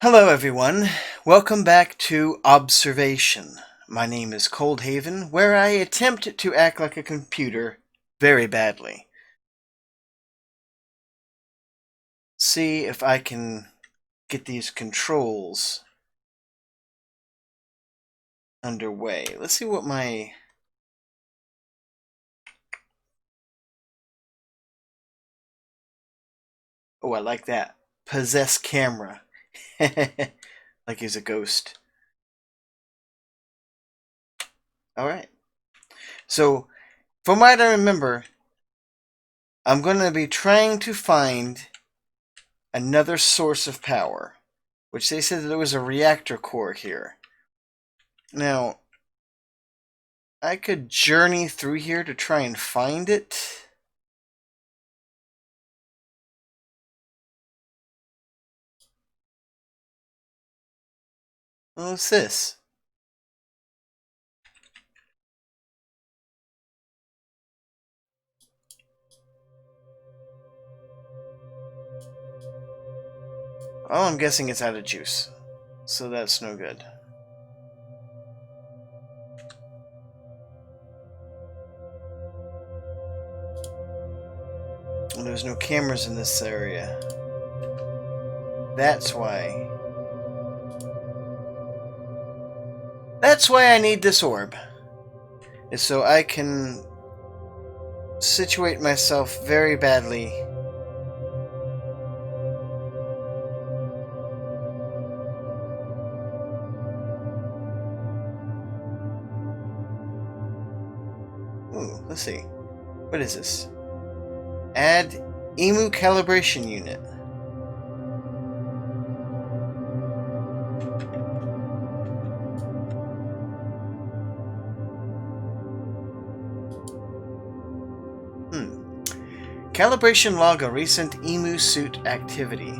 Hello everyone, welcome back to Observation. My name is Coldhaven, where I attempt to act like a computer very badly. See if I can get these controls underway. Let's see what my... Oh, I like that. Possess camera. Like he's a ghost. Alright. So, from what I remember, I'm going to be trying to find another source of power, which they said that there was a reactor core here. Now, I could journey through here to try and find it. What's this? Oh, I'm guessing it's out of juice. So that's no good. And there's no cameras in this area. That's why. That's why I need this orb. Is so I can situate myself very badly. Ooh, let's see. What is this? Add EMU calibration unit. Calibration log a recent EMU suit activity.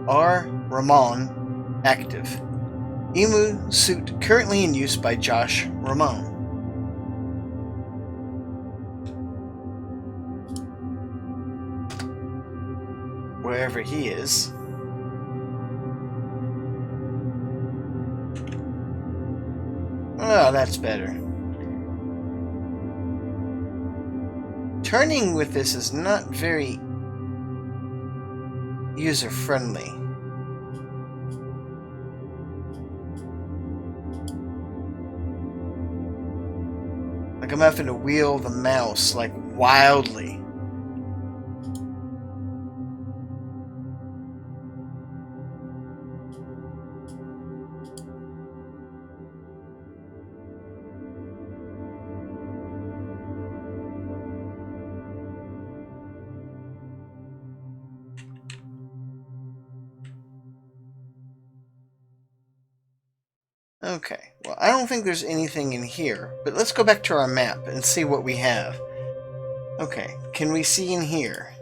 R. Ramon active. EMU suit currently in use by Josh Ramon. Wherever he is. Oh, that's better. Turning with this is not very user-friendly. Like I'm having to wheel the mouse like wildly. Okay, well, I don't think there's anything in here, but let's go back to our map and see what we have. Okay, can we see in here?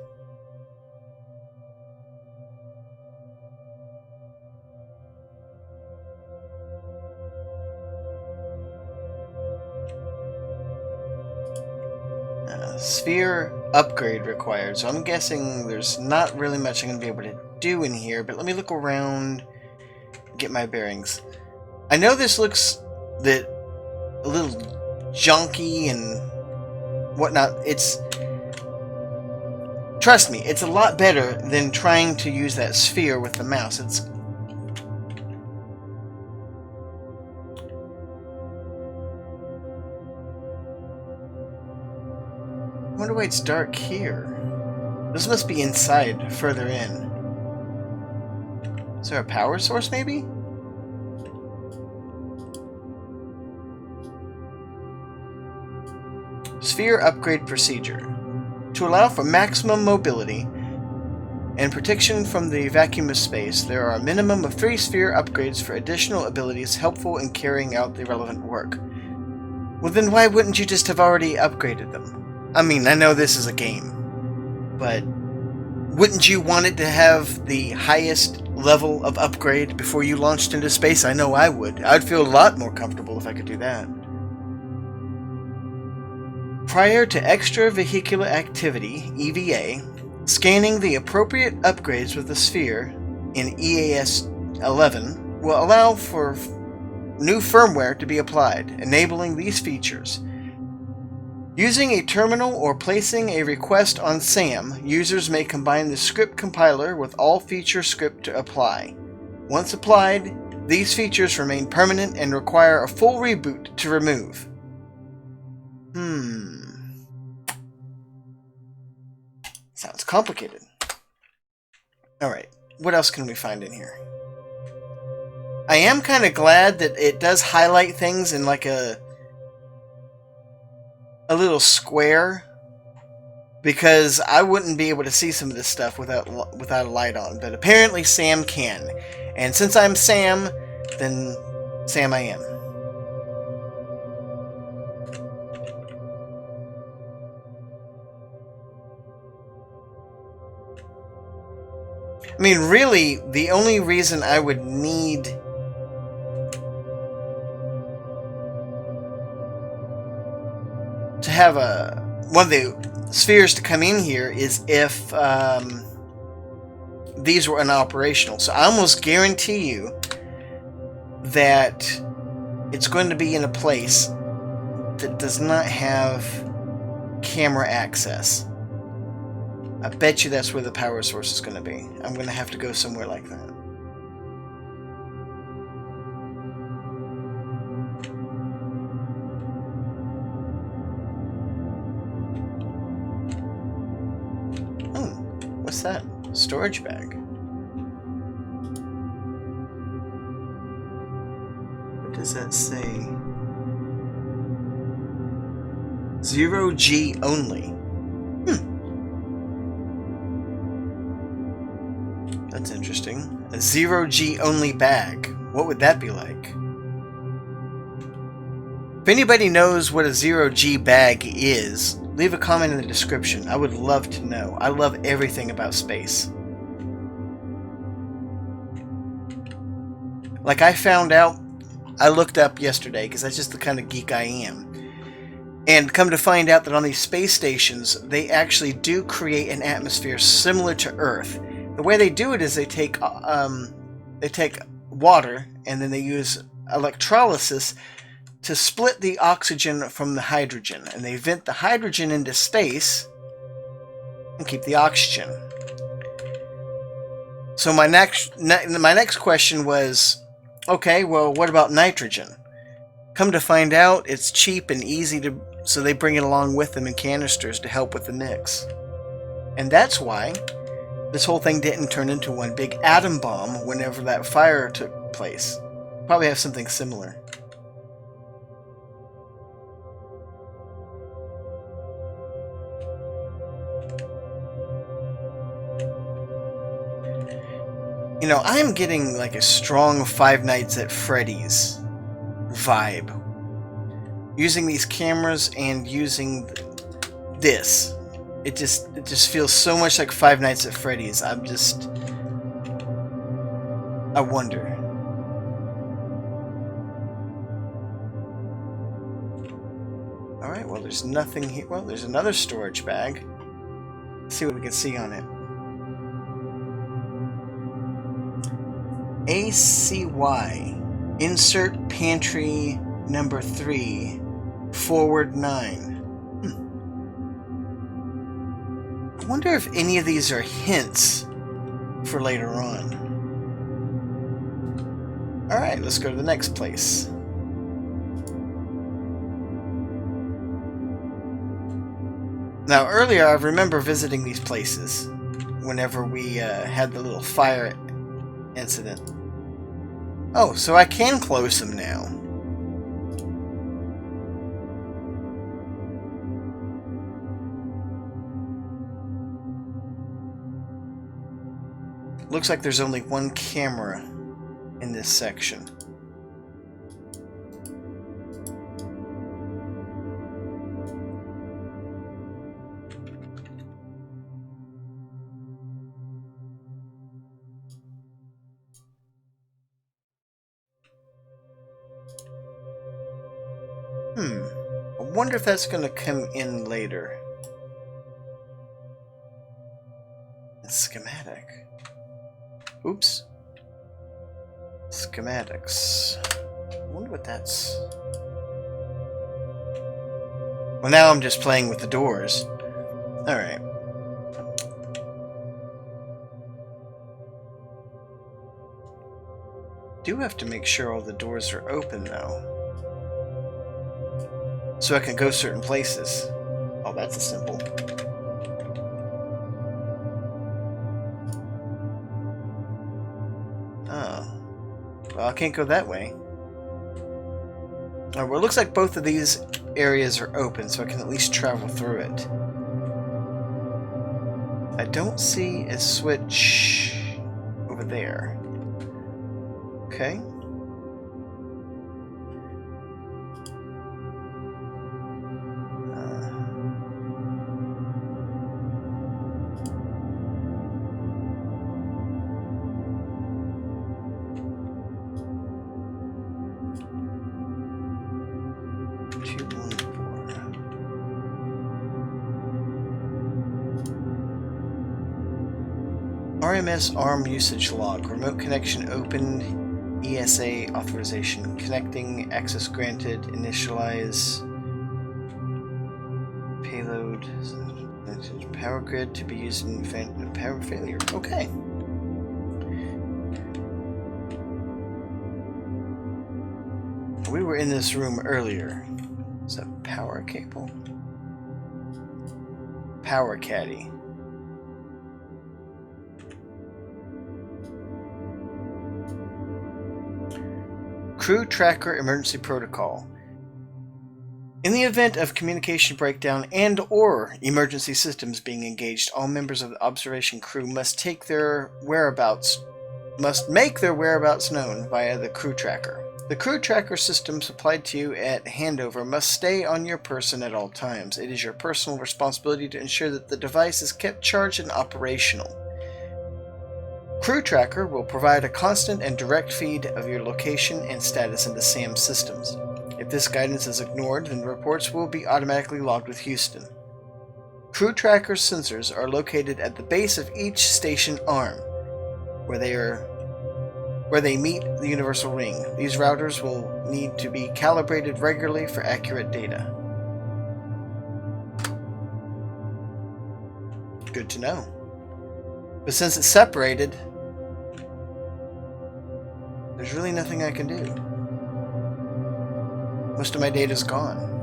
Sphere upgrade required, so I'm guessing there's not really much I'm going to be able to do in here, but let me look around, get my bearings. I know this looks a little junky and whatnot. Trust me, it's a lot better than trying to use that sphere with the mouse. I wonder why it's dark here. This must be inside, further in. Is there a power source, maybe? Sphere upgrade procedure. To allow for maximum mobility and protection from the vacuum of space, there are a minimum of 3 sphere upgrades for additional abilities helpful in carrying out the relevant work. Well, then why wouldn't you just have already upgraded them? I mean, I know this is a game, but wouldn't you want it to have the highest level of upgrade before you launched into space? I know I would. I'd feel a lot more comfortable if I could do that. Prior to extravehicular activity, EVA, scanning the appropriate upgrades with the sphere in EAS 11 will allow for new firmware to be applied, enabling these features. Using a terminal or placing a request on SAM, users may combine the script compiler with all feature script to apply. Once applied, these features remain permanent and require a full reboot to remove. Sounds complicated. Alright, what else can we find in here? I am kind of glad that it does highlight things in like a little square, because I wouldn't be able to see some of this stuff without a light on, but apparently Sam can. And since I'm Sam, then Sam I am. I mean, really, the only reason I would need to have one of the spheres to come in here is if these were unoperational. So I almost guarantee you that it's going to be in a place that does not have camera access. I bet you that's where the power source is going to be. I'm going to have to go somewhere like that. Oh, what's that? Storage bag. What does that say? 0G only. That's interesting. A 0G only bag. What would that be like? If anybody knows what a 0G bag is, leave a comment in the description. I would love to know. I love everything about space. Like I found out, I looked up yesterday, because that's just the kind of geek I am. And come to find out that on these space stations, they actually do create an atmosphere similar to Earth. The way they do it is they take water and then they use electrolysis to split the oxygen from the hydrogen, and they vent the hydrogen into space and keep the oxygen. So my next question was, okay, well, what about nitrogen? Come to find out, it's cheap and easy to, so they bring it along with them in canisters to help with the mix. And that's why this whole thing didn't turn into one big atom bomb whenever that fire took place. Probably have something similar. You know, I'm getting like a strong Five Nights at Freddy's vibe. Using these cameras and using this. It just feels so much like Five Nights at Freddy's. I wonder. Alright, well, there's nothing here. Well, there's another storage bag. Let's see what we can see on it. ACY. Insert pantry number 3. Forward 9. I wonder if any of these are hints for later on. Alright, let's go to the next place. Now, earlier I remember visiting these places whenever we had the little fire incident. Oh, so I can close them now. Looks like there's only one camera in this section. I wonder if that's going to come in later. A schematic. Oops. Schematics. I wonder what that's... Well, now I'm just playing with the doors. Alright. Do have to make sure all the doors are open, though. So I can go certain places. Oh, that's a simple. Oh. Well, I can't go that way. Oh, well, it looks like both of these areas are open, so I can at least travel through it. I don't see a switch over there. Okay. RMS ARM usage log. Remote connection open. ESA authorization. Connecting. Access granted. Initialize. Payload. Power grid to be used in power failure. Okay. We were in this room earlier. Is that power cable? Power caddy. Crew Tracker Emergency Protocol. In the event of communication breakdown and/or emergency systems being engaged, all members of the observation crew must make their whereabouts known via the Crew Tracker. The Crew Tracker system supplied to you at handover must stay on your person at all times. It is your personal responsibility to ensure that the device is kept charged and operational. Crew Tracker will provide a constant and direct feed of your location and status into SAM systems. If this guidance is ignored, then reports will be automatically logged with Houston. Crew Tracker sensors are located at the base of each station arm, where they meet the universal ring. These routers will need to be calibrated regularly for accurate data. Good to know. But since it's separated, there's really nothing I can do. Most of my data's gone.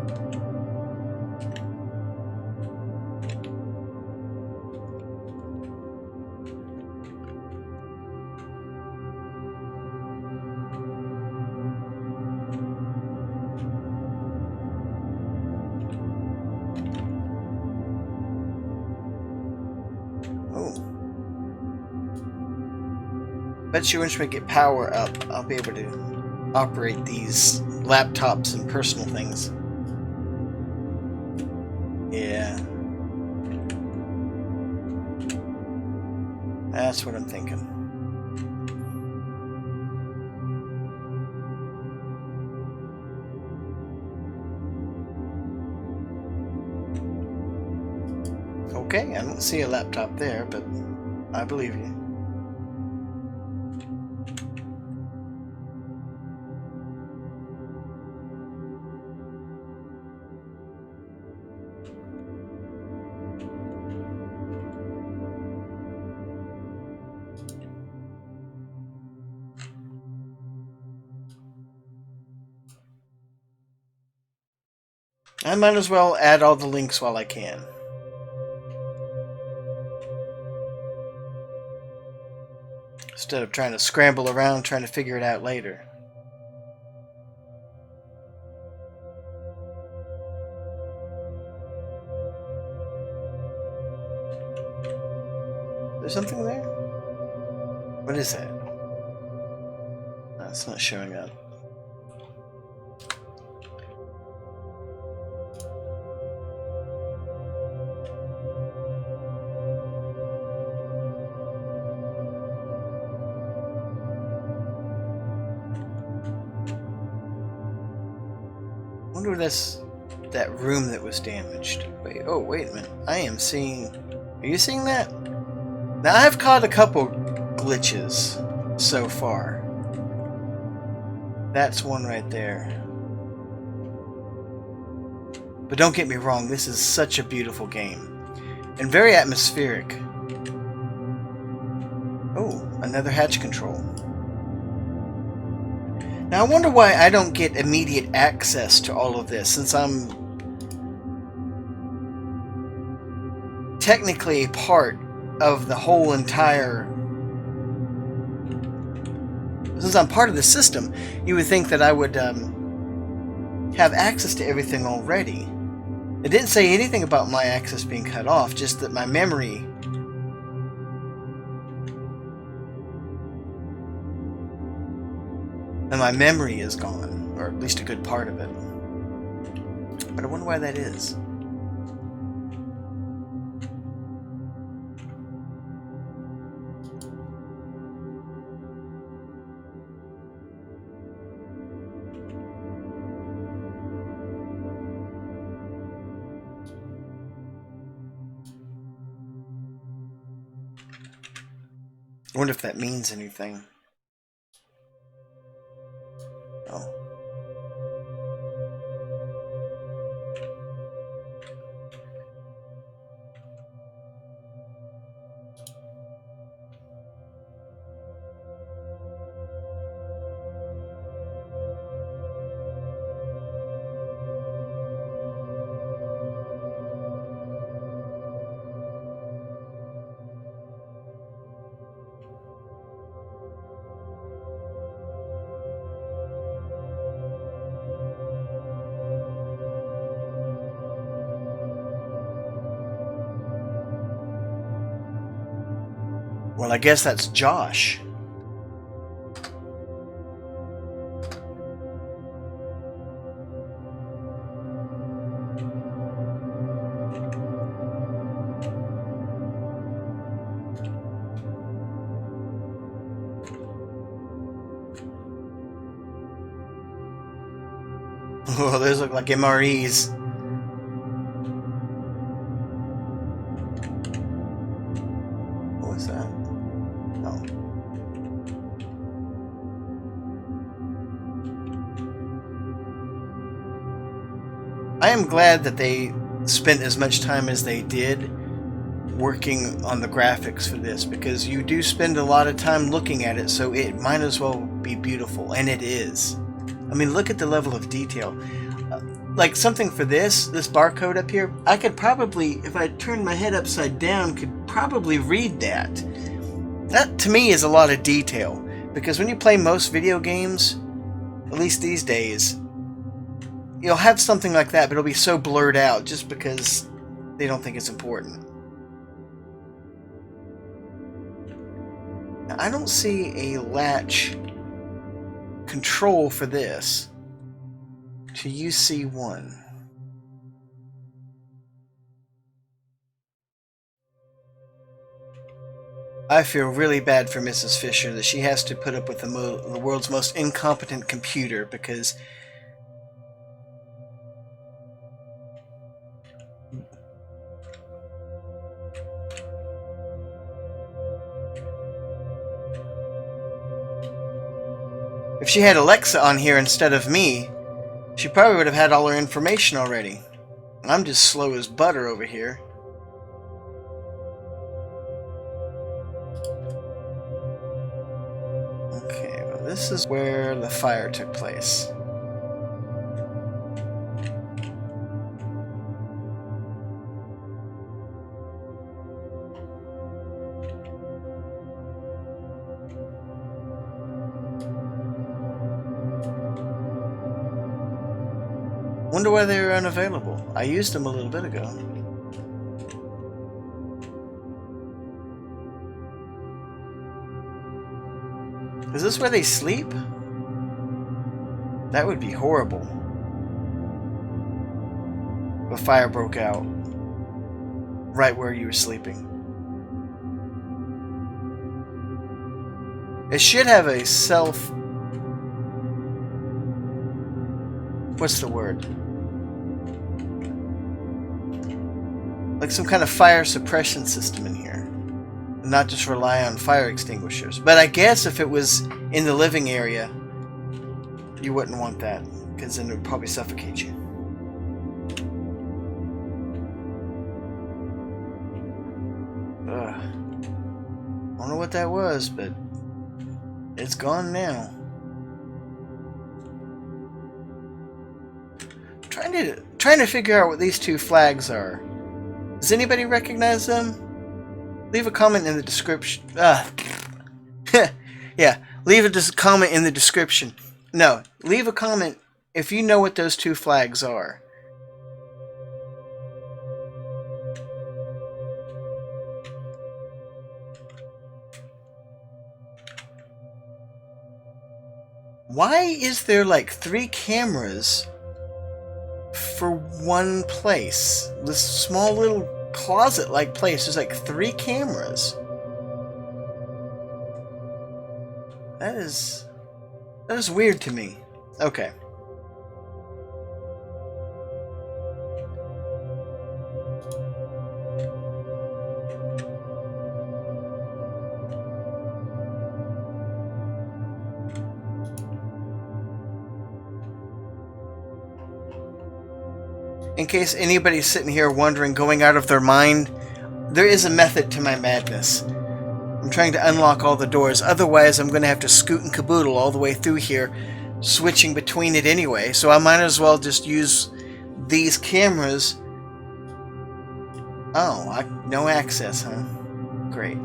Bet you once we get power up, I'll be able to operate these laptops and personal things. Yeah. That's what I'm thinking. Okay, I don't see a laptop there, but I believe you. I might as well add all the links while I can. Instead of trying to scramble around trying to figure it out later. There's something there? What is that? No, it's not showing up. That room that was damaged. Wait a minute. I am seeing... Are you seeing that? Now I've caught a couple glitches so far. That's one right there. But don't get me wrong, this is such a beautiful game. And very atmospheric. Oh, another hatch control. Now I wonder why I don't get immediate access to all of this, since I'm technically a part of the whole entire... Since I'm part of the system, you would think that I would have access to everything already. It didn't say anything about my access being cut off, just that my memory... And my memory is gone, or at least a good part of it. But I wonder why that is. I wonder if that means anything. Oh. Well, I guess that's Josh. Oh, those look like MREs. What was that? Oh. I am glad that they spent as much time as they did working on the graphics for this, because you do spend a lot of time looking at it, so it might as well be beautiful, and it is. I mean, look at the level of detail. Like something for this barcode up here, I could probably, if I turned my head upside down, could probably read that. That, to me, is a lot of detail. Because when you play most video games, at least these days, you'll have something like that, but it'll be so blurred out just because they don't think it's important. Now, I don't see a latch control for this to UC1. I feel really bad for Mrs. Fisher that she has to put up with the world's most incompetent computer, because if she had Alexa on here instead of me, she probably would have had all her information already. I'm just slow as butter over here. Okay, well, this is where the fire took place. Wonder why they were unavailable. I used them a little bit ago. Is this where they sleep? That would be horrible. If a fire broke out right where you were sleeping. It should have a self... What's the word? Like some kind of fire suppression system in here. Not just rely on fire extinguishers. But I guess if it was in the living area, You wouldn't want that, because then it would probably suffocate you. Ugh. I don't know what that was, but it's gone now. Trying to figure out what these two flags are. Does anybody recognize them? Leave a comment in the description. Yeah, leave a comment in the description. No, leave a comment if you know what those two flags are. Why is there like 3 cameras for one place? This small little closet-like place, there's like 3 cameras. That is weird to me. Okay. In case anybody's sitting here wondering, going out of their mind, there is a method to my madness. I'm trying to unlock all the doors, otherwise I'm going to have to scoot and caboodle all the way through here, switching between it anyway, so I might as well just use these cameras. Oh, no access, huh? Great.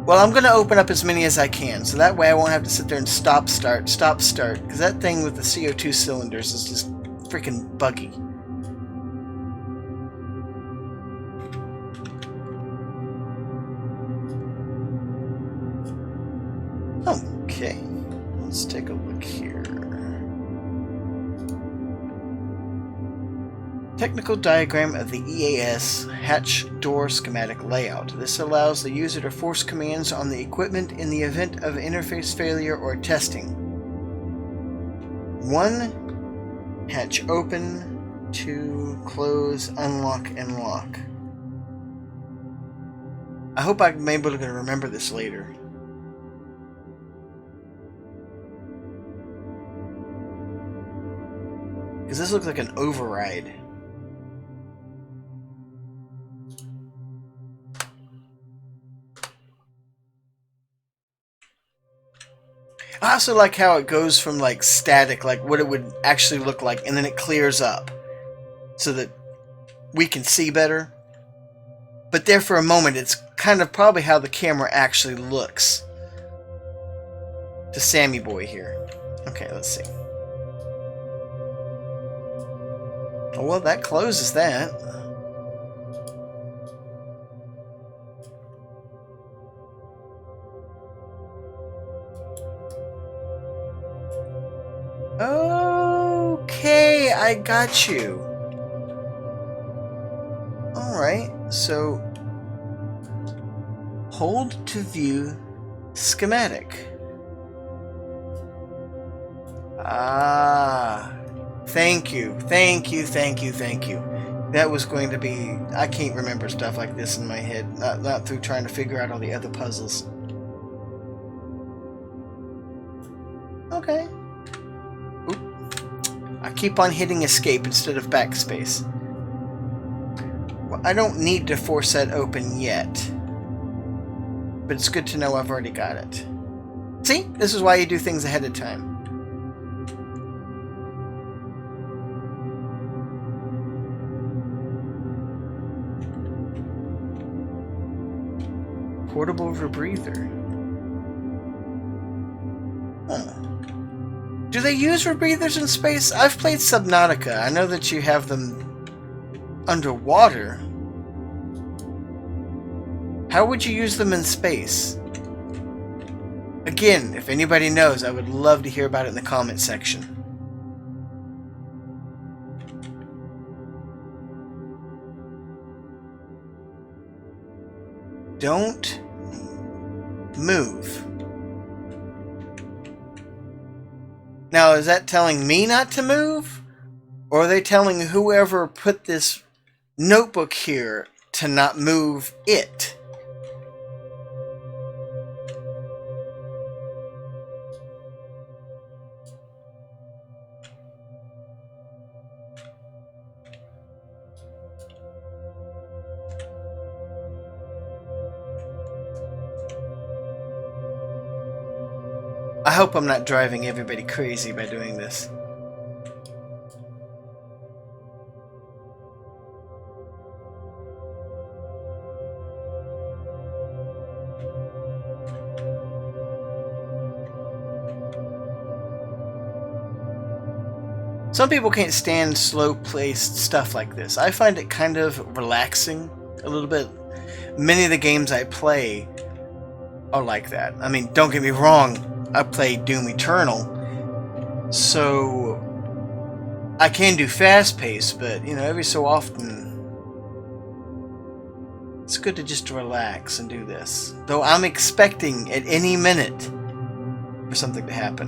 Well, I'm going to open up as many as I can, so that way I won't have to sit there and stop, start, because that thing with the CO2 cylinders is just freaking buggy. Okay, let's take a look here. Technical diagram of the EAS hatch door schematic layout. This allows the user to force commands on the equipment in the event of interface failure or testing. 1. Hatch open. 2. Close, unlock, and lock. I hope I'm able to remember this later. Because this looks like an override. I also like how it goes from like static, like what it would actually look like, and then it clears up so that we can see better. But there for a moment, it's kind of probably how the camera actually looks to Sammy Boy here. Okay, let's see. Oh, well, that closes that. Okay, I got you. Alright, so hold to view schematic. Ah, thank you. That was going to be... I can't remember stuff like this in my head, not through trying to figure out all the other puzzles. Okay. Oop. I keep on hitting escape instead of backspace. Well, I don't need to force that open yet. But it's good to know I've already got it. See? This is why you do things ahead of time. Portable rebreather. Huh. Do they use rebreathers in space? I've played Subnautica. I know that you have them underwater. How would you use them in space? Again, if anybody knows, I would love to hear about it in the comment section. Don't move. Now, is that telling me not to move? Or are they telling whoever put this notebook here to not move it? hope I'm not driving everybody crazy by doing this. Some people can't stand slow-paced stuff like this. I find it kind of relaxing a little bit. Many of the games I play are like that. I mean, don't get me wrong, I play Doom Eternal, so I can do fast-paced, but, you know, every so often it's good to just relax and do this. Though I'm expecting at any minute for something to happen.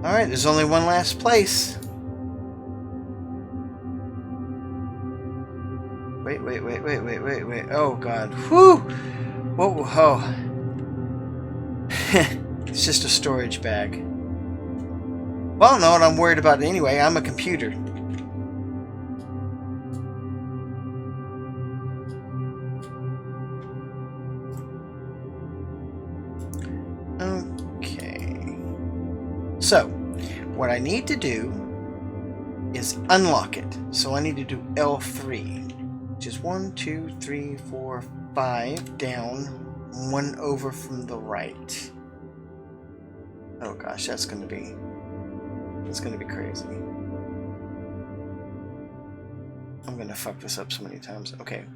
Alright, there's only one last place. Wait. Oh, God. Whew! Whoa, oh. It's just a storage bag. Well, I don't know what I'm worried about anyway. I'm a computer. Okay. So, what I need to do is unlock it. So I need to do L3, which is 1, 2, 3, 4, 5 down, 1 over from the right. Oh gosh, that's gonna be crazy. I'm gonna fuck this up so many times. Okay,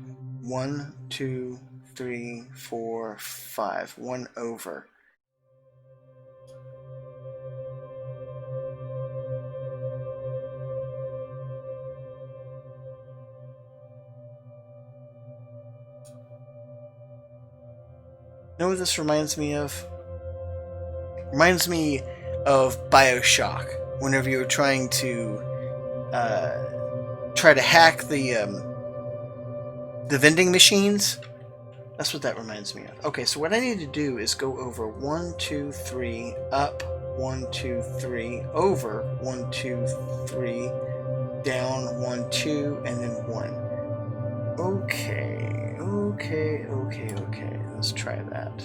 1, 2, 3, 4, 5, 1 over. You know what this reminds me of? Reminds me of BioShock. Whenever you're trying to hack the vending machines, that's what that reminds me of. Okay, so what I need to do is go over 1, 2, 3, up, 1, 2, 3, over, 1, 2, 3, down, 1, 2, and then 1. Okay. Let's try that.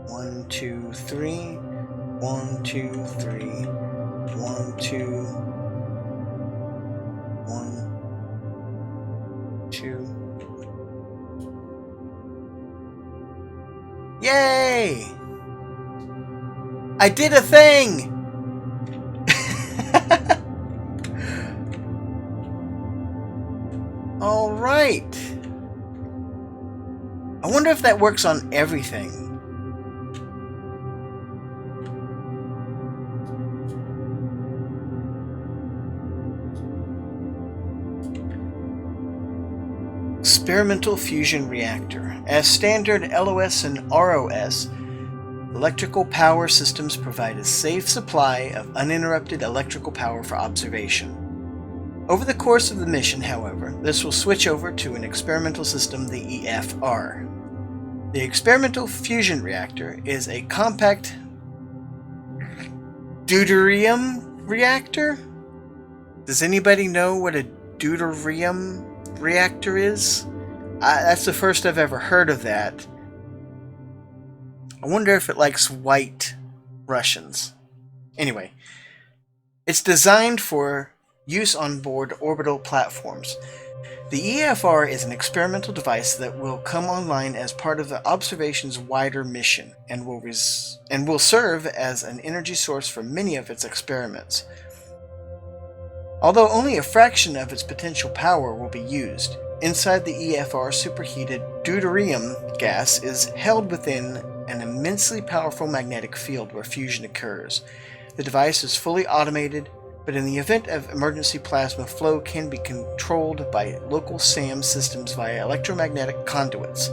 1, 2, 3, 1, 2, 3, 1, 2, 1, 2. Yay! I did a thing! All right. I wonder if that works on everything. Experimental fusion reactor. As standard LOS and ROS, electrical power systems provide a safe supply of uninterrupted electrical power for observation. Over the course of the mission, however, this will switch over to an experimental system, the EFR. The experimental fusion reactor is a compact deuterium reactor? Does anybody know what a deuterium reactor is? That's the first I've ever heard of that. I wonder if it likes white Russians. Anyway, it's designed for use on board orbital platforms. The EFR is an experimental device that will come online as part of the observation's wider mission and will serve as an energy source for many of its experiments. Although only a fraction of its potential power will be used, inside the EFR, superheated deuterium gas is held within an immensely powerful magnetic field where fusion occurs. The device is fully automated, but in the event of emergency, plasma flow can be controlled by local SAM systems via electromagnetic conduits.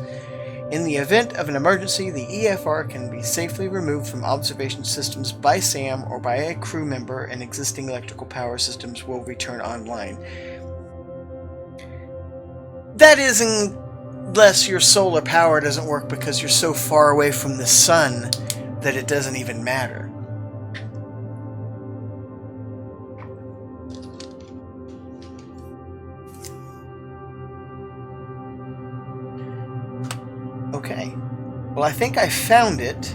In the event of an emergency, the EFR can be safely removed from observation systems by SAM or by a crew member, and existing electrical power systems will return online. That is unless your solar power doesn't work because you're so far away from the sun that it doesn't even matter. Okay. Well, I think I found it.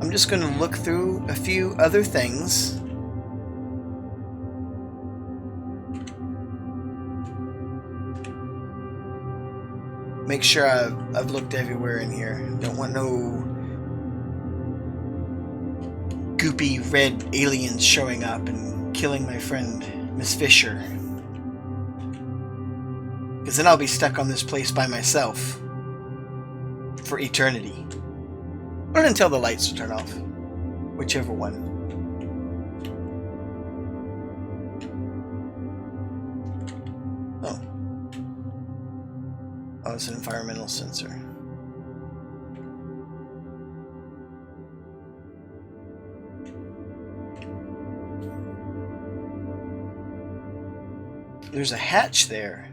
I'm just going to look through a few other things. Make sure I've looked everywhere in here. Don't want no goopy red aliens showing up and killing my friend, Miss Fisher. Because then I'll be stuck on this place by myself. For eternity. Or until the lights turn off. Whichever one. Oh. Oh, it's an environmental sensor. There's a hatch there.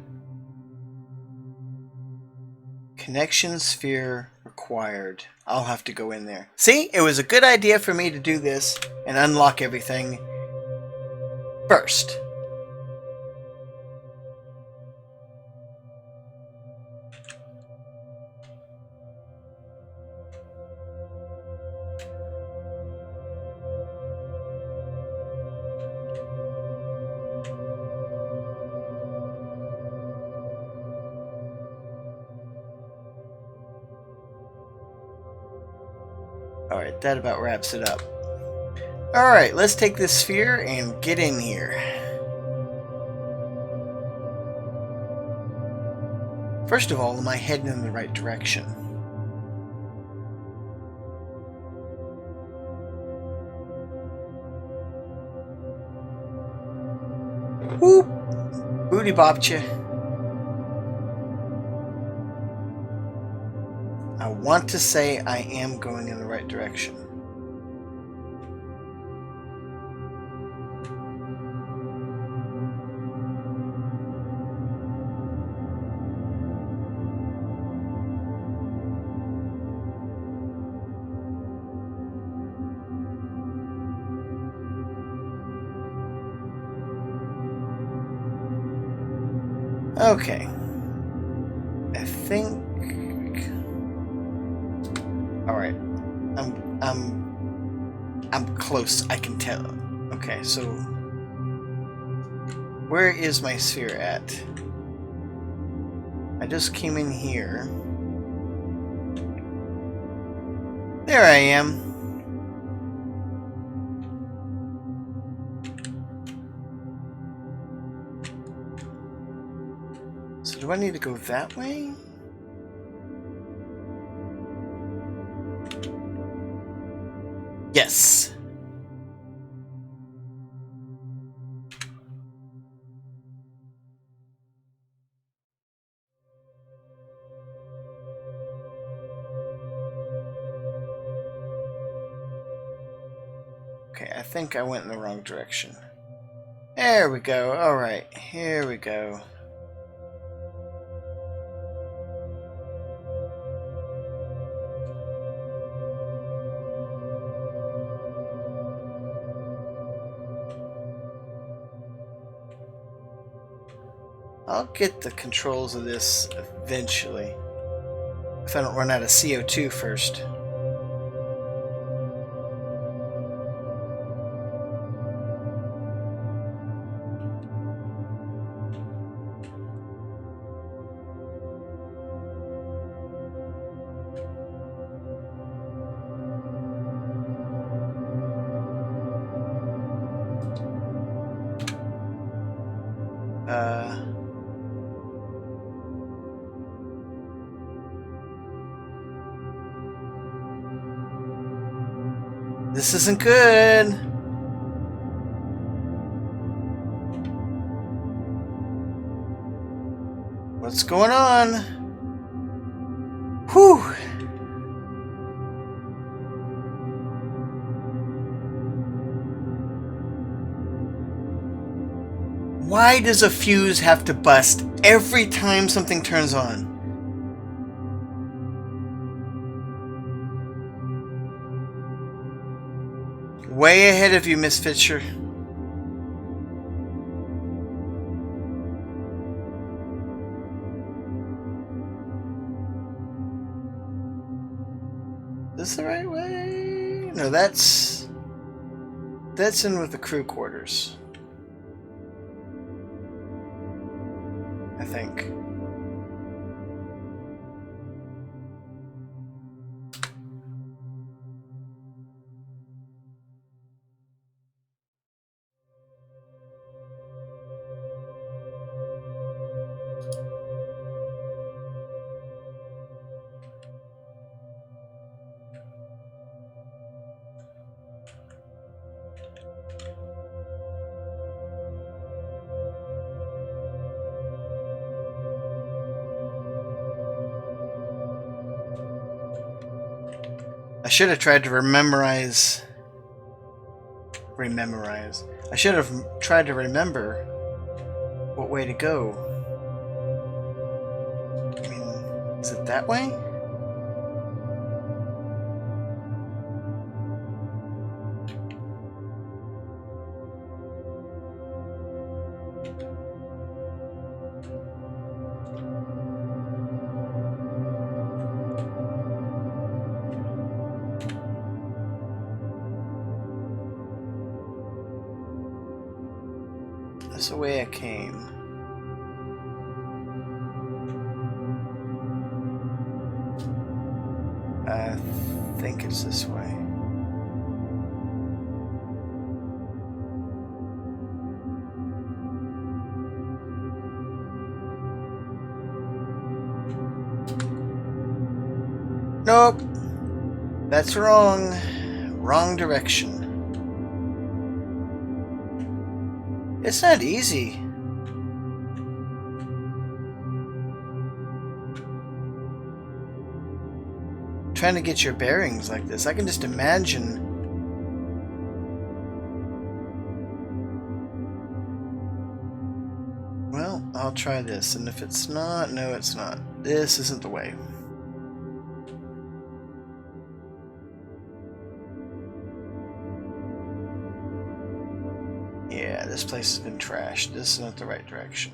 Connection sphere required. I'll have to go in there. See, it was a good idea for me to do this and unlock everything first. Alright, that about wraps it up. Alright, let's take this sphere and get in here. First of all, am I heading in the right direction? Whoop! Booty bopped you. I want to say I am going in the right direction. Okay. I think. All right. I'm close. I can tell. Okay, so where is my sphere at? I just came in here. There I am. So do I need to go that way? Yes. Okay, I think I went in the wrong direction. There we go. Alright, here we go. I'll get the controls of this eventually. If I don't run out of CO2 first. This isn't good. What's going on? Whew. Why does a fuse have to bust every time something turns on? Way ahead of you, Miss Fisher. this the right way? No, that's in with the crew quarters, I think. I should have tried to rememorize. I should have tried to remember what way to go. I mean, is it that way? That's the way I came. I think it's this way. Nope. That's wrong. Wrong direction. It's not easy. Trying to get your bearings like this. I can just imagine. Well, I'll try this, and if it's not, no, it's not. This isn't the way. Yeah, this place has been trashed. This is not the right direction.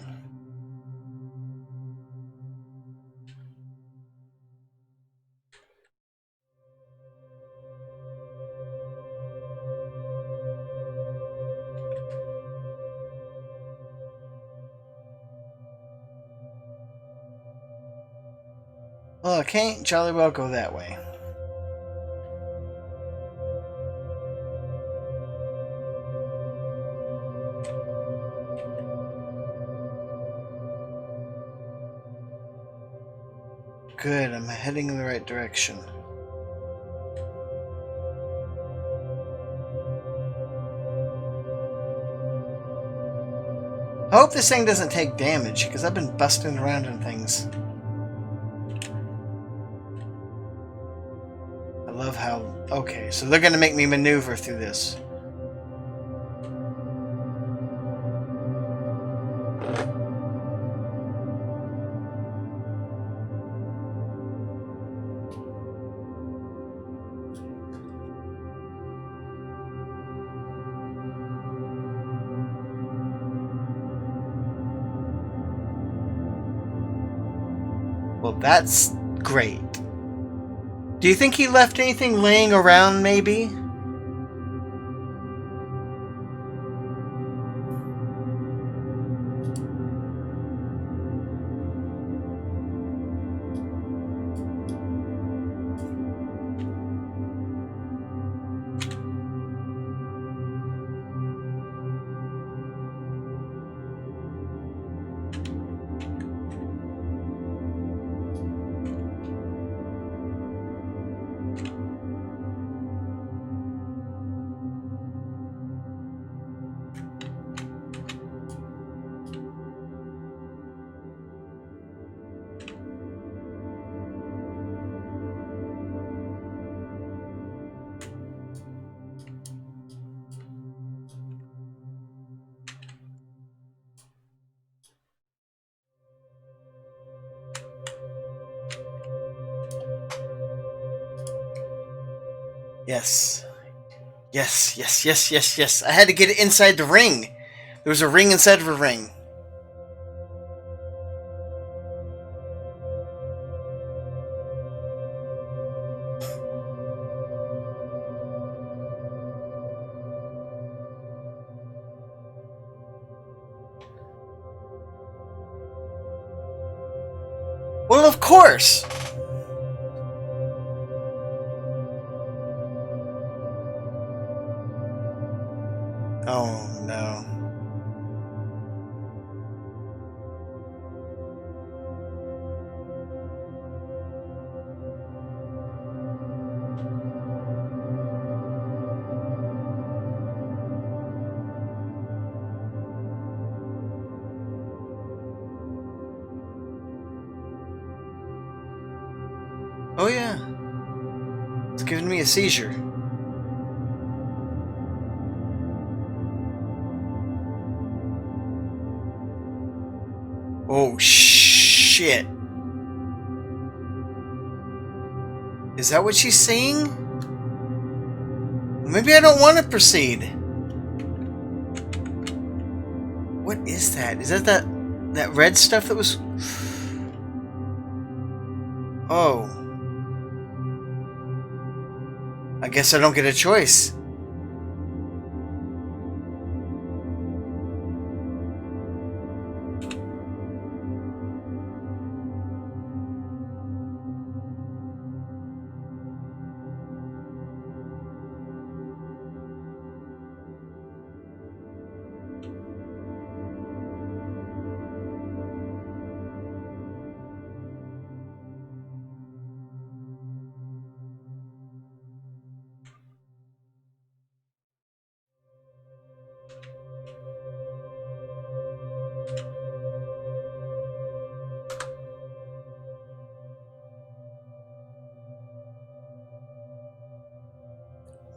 Well, I can't jolly well go that way. Good, I'm heading in the right direction. I hope this thing doesn't take damage, because I've been busting around in things. I love how... Okay, so they're going to make me maneuver through this. Well, that's great. Do you think he left anything laying around, maybe? Yes. Yes, yes, yes, yes, yes. I had to get it inside the ring. There was a ring inside of a ring. Well, of course! Oh, no. Oh, yeah. It's giving me a seizure. Oh, shit. Is that what she's saying? Maybe I don't want to proceed. What is that? Is that red stuff that was... Oh. I guess I don't get a choice.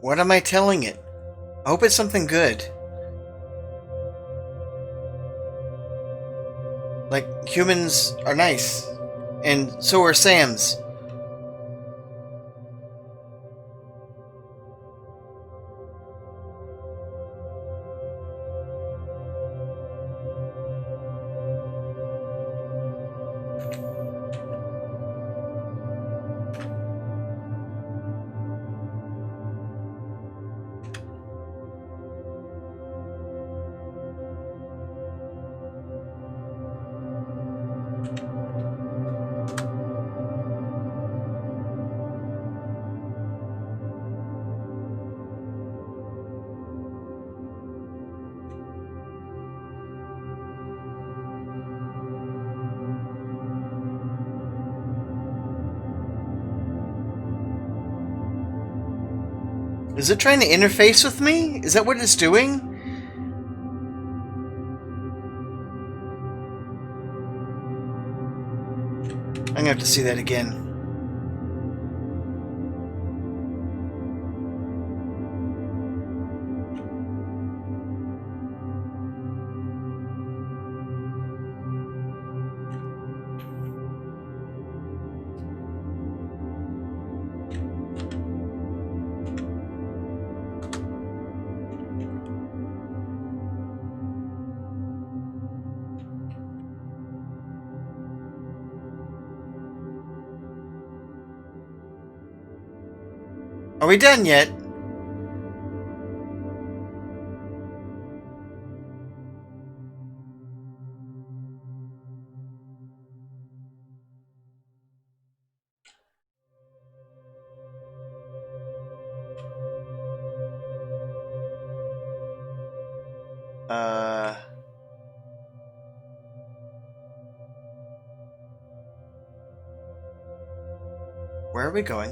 What am I telling it? I hope it's something good. Like, humans are nice. And so are Sam's. Is it trying to interface with me? Is that what it's doing? I'm gonna have to see that again. Are we done yet? Where are we going?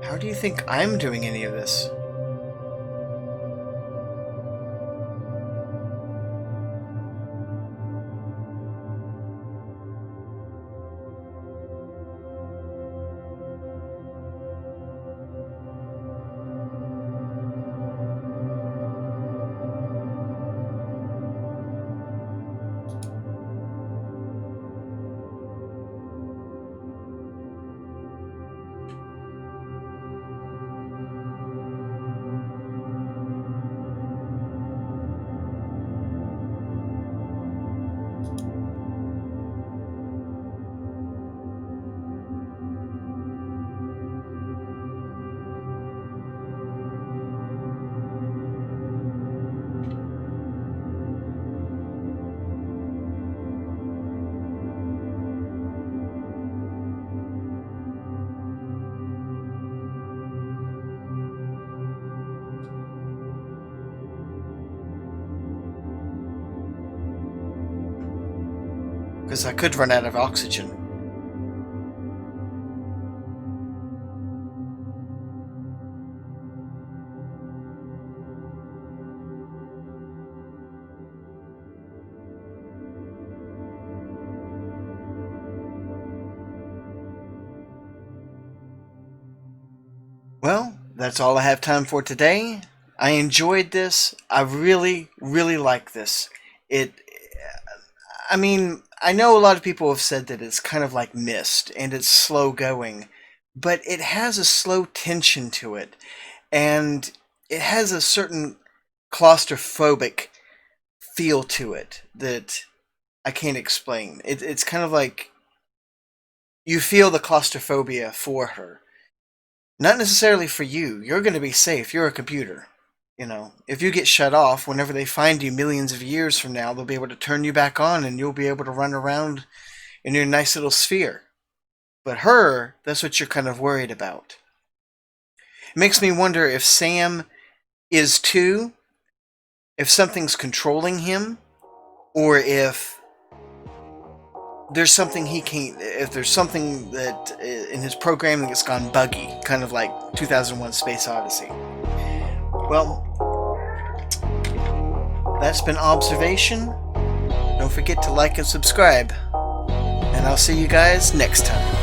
How do you think I'm doing any of this? because I could run out of oxygen. Well, that's all I have time for today. I enjoyed this. I really, really like this. I mean, I know a lot of people have said that it's kind of like Myst and it's slow going, but it has a slow tension to it, and it has a certain claustrophobic feel to it that I can't explain. It's kind of like you feel the claustrophobia for her. Not necessarily for you. You're going to be safe. You're a computer. You know, if you get shut off, whenever they find you millions of years from now, they'll be able to turn you back on and you'll be able to run around in your nice little sphere. But her, that's what you're kind of worried about. It makes me wonder if Sam is too, if something's controlling him, or if there's something he can't, if there's something that in his programming that's gone buggy, kind of like 2001 Space Odyssey. Well, that's been Observation. Don't forget to like and subscribe, and I'll see you guys next time.